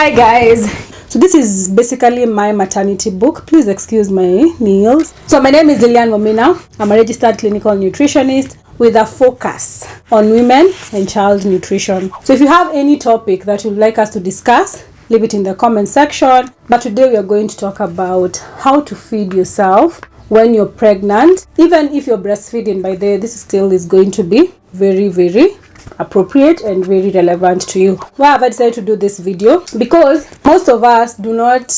Hi guys, so this is basically my maternity book. Please excuse my nails. So my name is Lilian Momina. I'm a registered clinical nutritionist with a focus on women and child nutrition. So if you have any topic that you'd like us to discuss, leave it in the comment section. But today we are going to talk about how to feed yourself when you're pregnant. Even if you're breastfeeding, by the way, this still is going to be very appropriate and very relevant to you. Why have I decided to do this video? Because most of us do not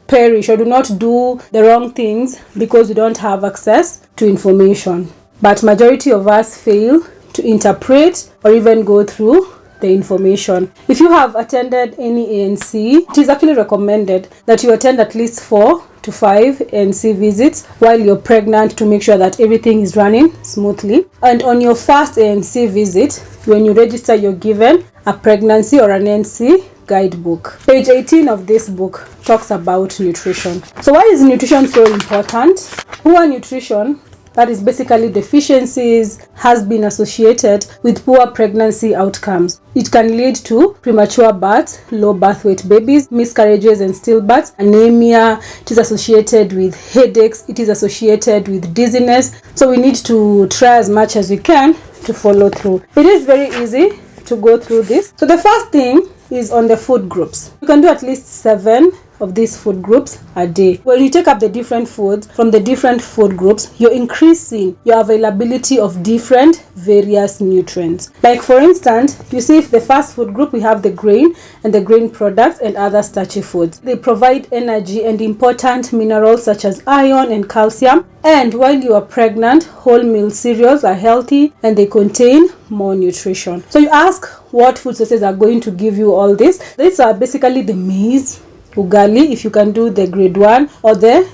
perish or do not do the wrong things because we don't have access to information. But majority of us fail to interpret or even go through the information. If you have attended any ANC, it is actually recommended that you attend at least 4 to 5 ANC visits while you're pregnant to make sure that everything is running smoothly. And on your first ANC visit, when you register, you're given a pregnancy or an ANC guidebook. Page 18 of this book talks about nutrition. So why is nutrition so important? Poor nutrition, that is basically deficiencies, has been associated with poor pregnancy outcomes. It can lead to premature birth, low birth weight babies, miscarriages and stillbirths, anemia. It is associated with headaches. It is associated with dizziness. So we need to try as much as we can to follow through. It is very easy to go through this. So the first thing is on the food groups. You can do at least 7 of these food groups a day. When you take up the different foods from the different food groups, you're increasing your availability of different various nutrients. Like for instance, you see if the first food group, we have the grain and the grain products and other starchy foods. They provide energy and important minerals such as iron and calcium. And while you are pregnant, wholemeal cereals are healthy and they contain more nutrition. So you ask what food sources are going to give you all this. These are basically the maize, ugali. If you can do the grade 1 or the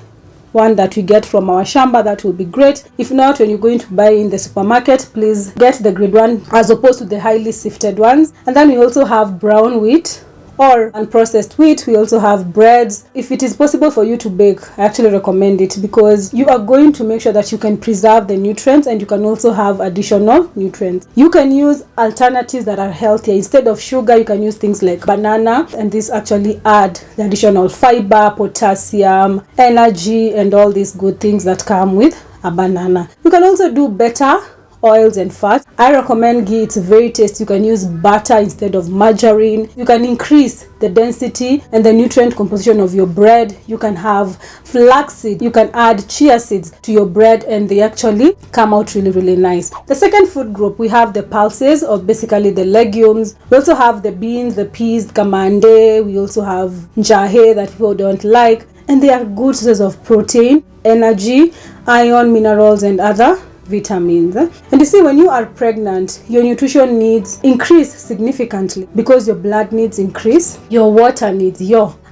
one that we get from our shamba, that will be great. If not, when you're going to buy in the supermarket, please get the grade 1 as opposed to the highly sifted ones. And then we also have brown wheat or unprocessed wheat. We also have breads. If it is possible for you to bake, I actually recommend it because you are going to make sure that you can preserve the nutrients and you can also have additional nutrients. You can use alternatives that are healthier. Instead of sugar, you can use things like banana, and this actually add the additional fiber, potassium, energy, and all these good things that come with a banana. You can also do better oils and fats. I recommend ghee. It's very tasty. You can use butter instead of margarine. You can increase the density and the nutrient composition of your bread. You can have flaxseed. You can add chia seeds to your bread and they actually come out really nice. The second food group, we have the pulses, or basically the legumes. We also have the beans, the peas, kamande. We also have njahe that people don't like, and they are good sources of protein, energy, iron, minerals, and other vitamins. And you see, when you are pregnant, your nutrition needs increase significantly because your blood needs increase, your water needs.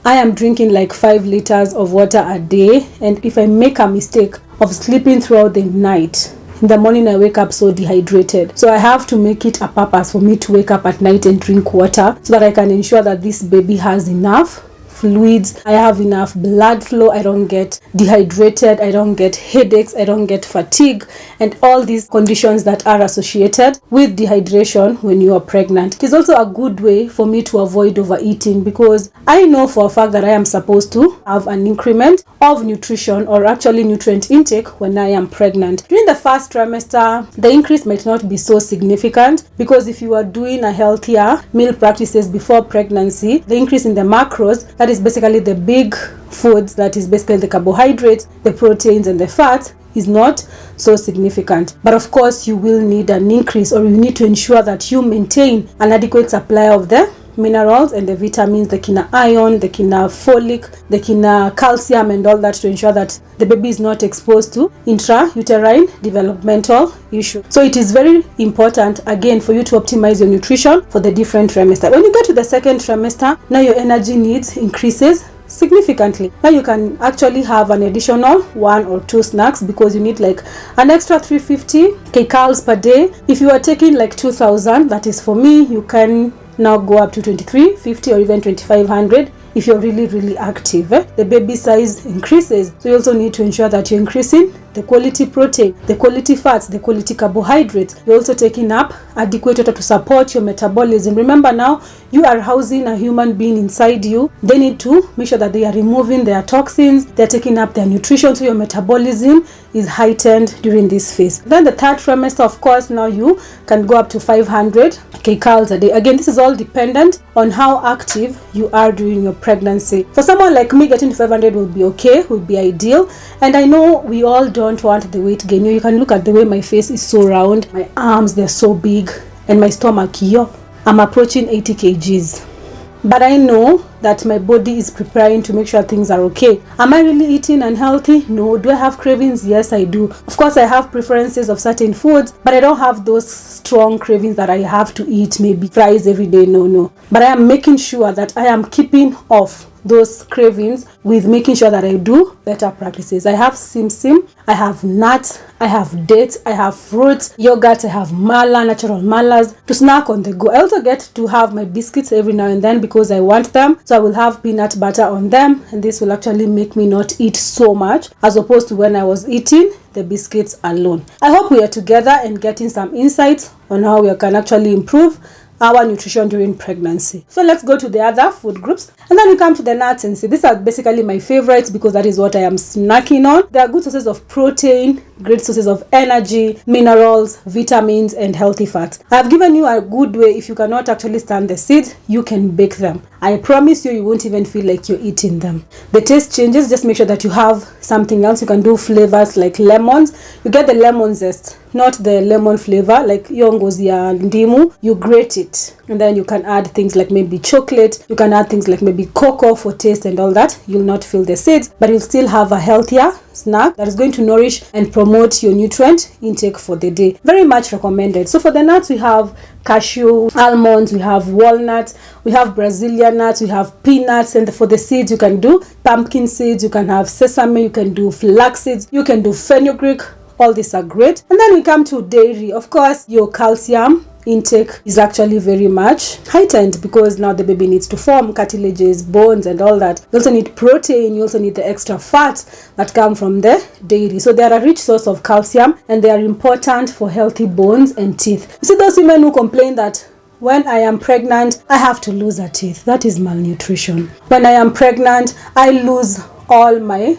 I am drinking like 5 liters of water a day, and if I make a mistake of sleeping throughout the night, in the morning I wake up so dehydrated. So I have to make it a purpose for me to wake up at night and drink water so that I can ensure that this baby has enough fluids, I have enough blood flow, I don't get dehydrated, I don't get headaches, I don't get fatigue, and all these conditions that are associated with dehydration when you are pregnant. It is also a good way for me to avoid overeating because I know for a fact that I am supposed to have an increment of nutrition, or actually nutrient intake, when I am pregnant. During the first trimester, the increase might not be so significant because if you are doing a healthier meal practices before pregnancy, the increase in the macros, that is basically the big foods, that is basically the carbohydrates, the proteins, and the fats, is not so significant. But of course, you will need an increase, or you need to ensure that you maintain an adequate supply of the minerals and the vitamins, the kina iron, the kina folic, the kina calcium, and all that, to ensure that the baby is not exposed to intrauterine developmental issues. So it is very important, again, for you to optimize your nutrition for the different trimester. When you get to the second trimester, now your energy needs increases significantly. Now you can actually have an additional 1 or 2 snacks because you need like an extra 350 kcals per day. If you are taking like 2000, that is for me, you can now go up to 2350 or even 2500 if you're really active. The baby size increases, so you also need to ensure that you're increasing the quality protein, the quality fats, the quality carbohydrates. You're also taking up adequate water to support your metabolism. Remember now, you are housing a human being inside you. They need to make sure that they are removing their toxins, they're taking up their nutrition, so your metabolism is heightened during this phase. Then the third trimester, of course, now you can go up to 500 kcals a day. Again, this is all dependent on how active you are during your pregnancy. For someone like me, getting to 500 will be okay, will be ideal. And I know we all don't want the weight gain. You can look at the way my face is so round, my arms, they're so big, and my stomach, I'm approaching 80 kgs. But I know that my body is preparing to make sure things are okay. Am I really eating unhealthy? No. Do I have cravings? Yes, I do. Of course, I have preferences of certain foods, but I don't have those strong cravings that I have to eat maybe fries every day. No. But I am making sure that I am keeping off those cravings with making sure that I do better practices. I have sim, I have nuts, I have dates, I have fruits, yogurt, I have mala, natural malas to snack on the go. I also get to have my biscuits every now and then because I want them. So I will have peanut butter on them, and this will actually make me not eat so much as opposed to when I was eating the biscuits alone. I hope we are together and getting some insights on how we can actually improve our nutrition during pregnancy. So let's go to the other food groups, and then we come to the nuts and seeds. These are basically my favorites because that is what I am snacking on. They are good sources of protein, great sources of energy, minerals, vitamins, and healthy fats. I have given you a good way. If you cannot actually stand the seeds, you can bake them. I promise you, you won't even feel like you're eating them. The taste changes. Just make sure that you have something else. You can do flavors like lemons. You get the lemon zest, not the lemon flavor like yongozi and ndimu. You grate it, and then you can add things like maybe chocolate. You can add things like maybe cocoa for taste and all that. You'll not feel the seeds, but you'll still have a healthier snack that is going to nourish and promote your nutrient intake for the day. Very much recommended. So for the nuts, we have cashew, almonds, we have walnuts, we have Brazilian nuts, we have peanuts, and for the seeds you can do pumpkin seeds, you can have sesame, you can do flax seeds, you can do fenugreek. All these are great. And then we come to dairy. Of course, your calcium intake is actually very much heightened because now the baby needs to form cartilages, bones, and all that. You also need protein. You also need the extra fats that come from the dairy. So they are a rich source of calcium, and they are important for healthy bones and teeth. You see those women who complain that when I am pregnant, I have to lose a teeth. That is malnutrition. When I am pregnant, I lose all my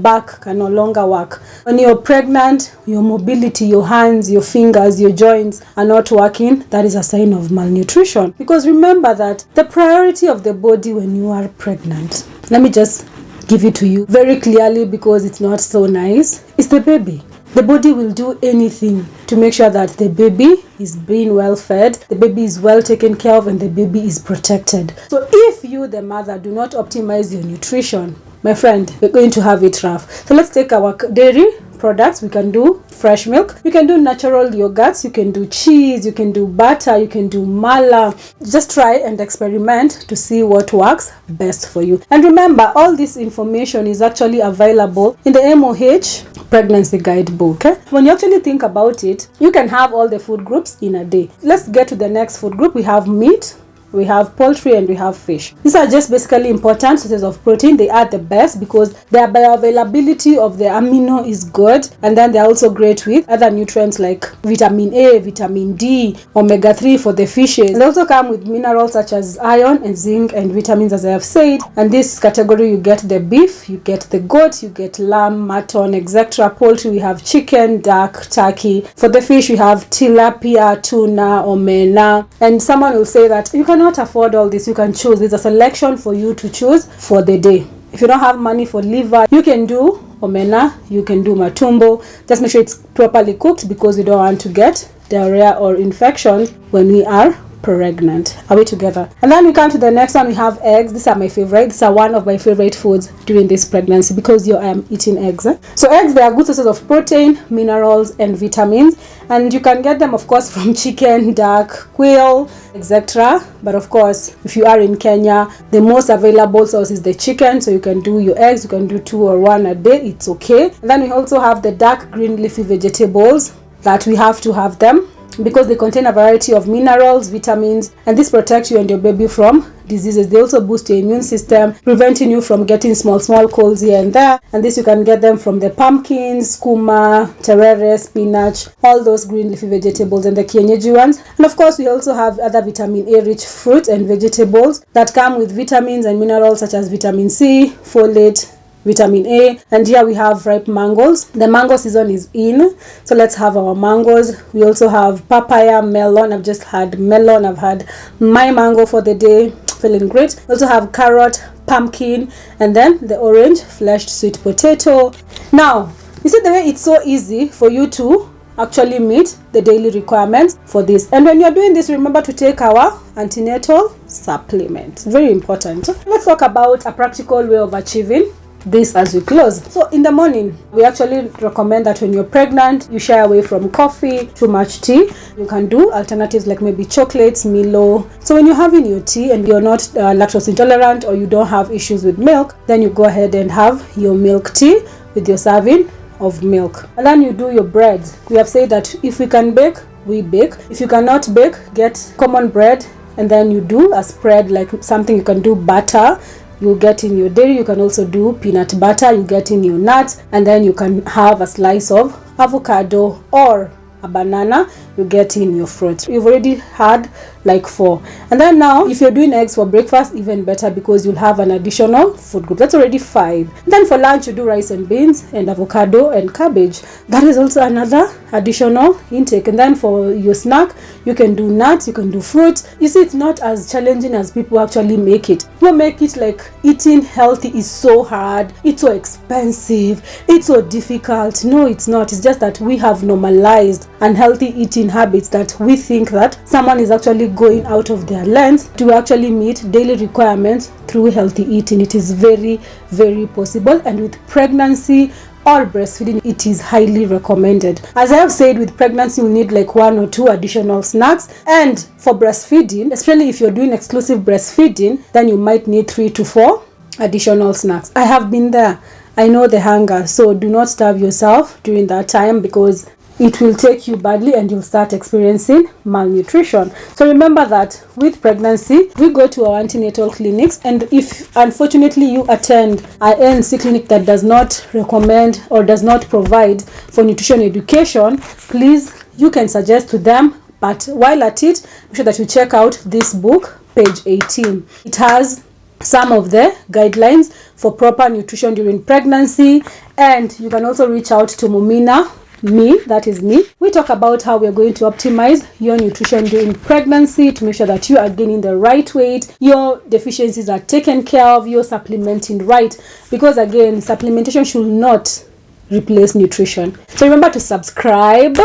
back can no longer work. When you're pregnant, your mobility, your hands, your fingers, your joints are not working. That is a sign of malnutrition. Because remember that the priority of the body when you are pregnant, let me just give it to you very clearly because it's not so nice, is the baby. The body will do anything to make sure that the baby is being well fed, the baby is well taken care of, and the baby is protected. So if you, the mother, do not optimize your nutrition, my friend, we're going to have it rough. So let's take our dairy products. We can do fresh milk, you can do natural yogurts, you can do cheese, you can do butter, you can do mala. Just try and experiment to see what works best for you. And remember, all this information is actually available in the MoH pregnancy guidebook. When you actually think about it, you can have all the food groups in a day. Let's get to the next food group. We have meat, we have poultry, and we have fish. These are just basically important sources of protein. They are the best because their bioavailability of the amino is good, and then they're also great with other nutrients like vitamin A, vitamin D, omega-3 for the fishes. And they also come with minerals such as iron and zinc and vitamins, as I have said. And this category, you get the beef, you get the goat, you get lamb, mutton, etc. Poultry, we have chicken, duck, turkey. For the fish, we have tilapia, tuna, omena. And someone will say that you cannot afford all this. You can choose. There's a selection for you to choose for the day. If you don't have money for liver, you can do omena, you can do matumbo. Just make sure it's properly cooked because we don't want to get diarrhea or infections when we are pregnant. Are we together? And then we come to the next one. We have eggs. These are my favorite. These are one of my favorite foods during this pregnancy because I am eating eggs. So eggs, they are good sources of protein, minerals, and vitamins, and you can get them, of course, from chicken, duck, quail, etc. But of course, if you are in Kenya, the most available source is the chicken. So you can do your eggs. You can do 2 or 1 a day. It's okay. And then we also have the dark green leafy vegetables that we have to have them. because they contain a variety of minerals, vitamins, and this protects you and your baby from diseases. They also boost your immune system, preventing you from getting small colds here and there. And this you can get them from the pumpkins, kuma, terere, spinach, all those green leafy vegetables and the kienyeji ones. And of course, we also have other vitamin A rich fruits and vegetables that come with vitamins and minerals such as vitamin C, folate, vitamin A. And here we have ripe mangoes. The mango season is in, so let's have our mangoes. We also have papaya, melon. I've just had melon. I've had my mango for the day, feeling great. We also have carrot, pumpkin, and then the orange fleshed sweet potato. Now you see the way it's so easy for you to actually meet the daily requirements for this. And when you're doing this, remember to take our antenatal supplements. Very important. Let's talk about a practical way of achieving this as we close. So in the morning, we actually recommend that when you're pregnant, you shy away from coffee, too much tea. You can do alternatives like maybe chocolates, Milo. So when you're having your tea and you're not lactose intolerant or you don't have issues with milk, then you go ahead and have your milk tea with your serving of milk. And then you do your bread. We have said that if we can bake, we bake. If you cannot bake, get common bread and then you do a spread, like something you can do butter. You get in your dairy. You can also do peanut butter. You get in your nuts, and then you can have a slice of avocado or a banana. You get in your fruit. You've already had like 4. And then now if you're doing eggs for breakfast, even better, because you'll have an additional food group. That's already 5. Then for lunch you do rice and beans and avocado and cabbage. That is also another additional intake. And then for your snack, you can do nuts, you can do fruits. You see, it's not as challenging as people actually make it. You make it like eating healthy is so hard, it's so expensive, it's so difficult. No, it's not. It's just that we have normalized unhealthy eating habits that we think that someone is actually going out of their length to actually meet daily requirements through healthy eating. It is very, very possible, and with pregnancy or breastfeeding, it is highly recommended. As I have said, with pregnancy you need like 1 or 2 additional snacks, and for breastfeeding, especially if you're doing exclusive breastfeeding, then you might need 3 to 4 additional snacks. I have been there. I know the hunger, so do not starve yourself during that time, because it will take you badly and you'll start experiencing malnutrition. So remember that with pregnancy, we go to our antenatal clinics, and if unfortunately you attend an ANC clinic that does not recommend or does not provide for nutrition education, please, you can suggest to them. But while at it, make sure that you check out this book, page 18. It has some of the guidelines for proper nutrition during pregnancy, and you can also reach out to Momina, that is me. We talk about how we're going to optimize your nutrition during pregnancy to make sure that you are gaining the right weight, your deficiencies are taken care of, you're supplementing right, because again, supplementation should not replace nutrition. So remember to subscribe.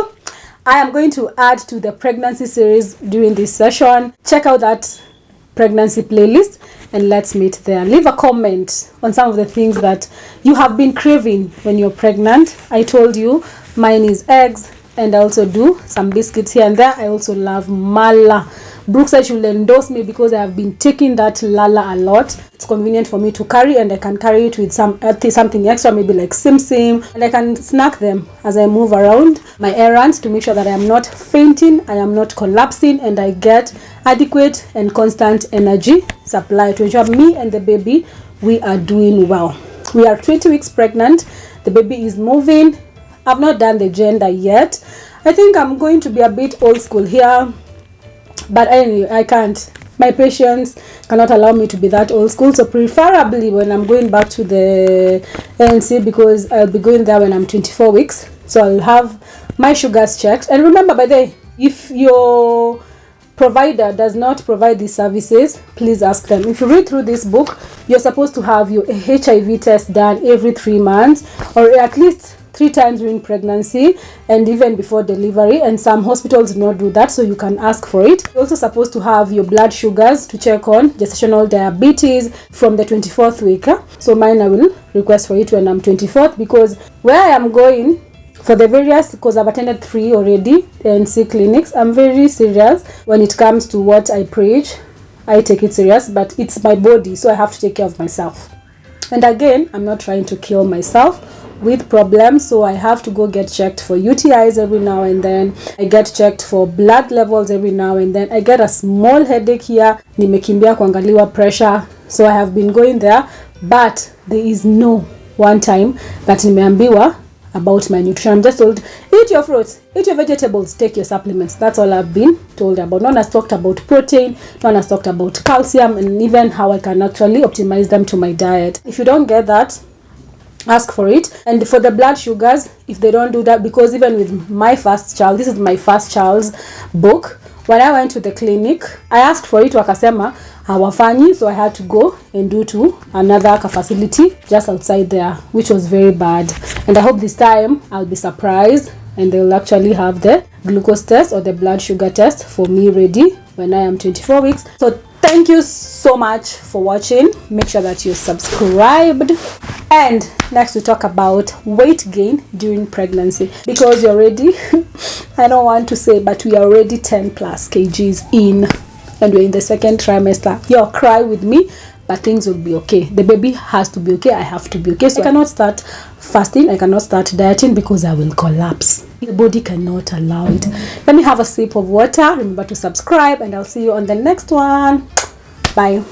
I am going to add to the pregnancy series during this session. Check out that pregnancy playlist and let's meet there. Leave a comment on some of the things that you have been craving when you're pregnant. I told you mine is eggs, and I also do some biscuits here and there. I also love mala. Brooke said she will endorse me because I have been taking that lala a lot. It's convenient for me to carry, and I can carry it with something extra, maybe like sim, and I can snack them as I move around my errands to make sure that I am not fainting, I am not collapsing, and I get adequate and constant energy supply to ensure me and the baby, we are doing well. We are 20 weeks pregnant. The baby is moving. I've not done the gender yet. I think I'm going to be a bit old school here, but anyway, I can't. My patience cannot allow me to be that old school. So preferably when I'm going back to the ANC, because I'll be going there when I'm 24 weeks. So I'll have my sugars checked. And remember, by the way, if your provider does not provide these services, please ask them. If you read through this book, you're supposed to have your HIV test done every 3 months, or at least 3 times during pregnancy and even before delivery, and some hospitals do not do that, so you can ask for it. You're also supposed to have your blood sugars to check on gestational diabetes from the 24th week. So mine, I will request for it when I'm 24th, because where I am going for the various, because I've attended 3 already NC clinics, I'm very serious when it comes to what I preach. I take it serious, but it's my body, so I have to take care of myself. And again, I'm not trying to kill myself with problems, so I have to go get checked for UTIs every now and then. I get checked for blood levels every now and then. I get a small headache here, nimekimbia kuangaliwa pressure, so I have been going there, but there is no one time that nimeambiwa about my nutrition. I'm just told, eat your fruits, eat your vegetables, take your supplements. That's all I've been told about. No one has talked about protein, no one has talked about calcium, and even how I can actually optimize them to my diet. If you don't get that, ask for it. And for the blood sugars, if they don't do that, because even with my first child, this is my first child's book, when I went to the clinic, I asked for it, wakasema hawafanyi, so I had to go and do to another facility just outside there, which was very bad. And I hope this time I'll be surprised and they'll actually have the glucose test or the blood sugar test for me ready when I am 24 weeks. So thank you so much for watching. Make sure that you're subscribed. And next we talk about weight gain during pregnancy, because you're already I don't want to say, but we are already 10 plus kgs in, and we're in the second trimester. You'll cry with me, but things will be okay. The baby has to be okay. I have to be okay. So I cannot start fasting, I cannot start dieting, because I will collapse. The body cannot allow it. Let me have a sip of water. Remember to subscribe, and I'll see you on the next one. Bye.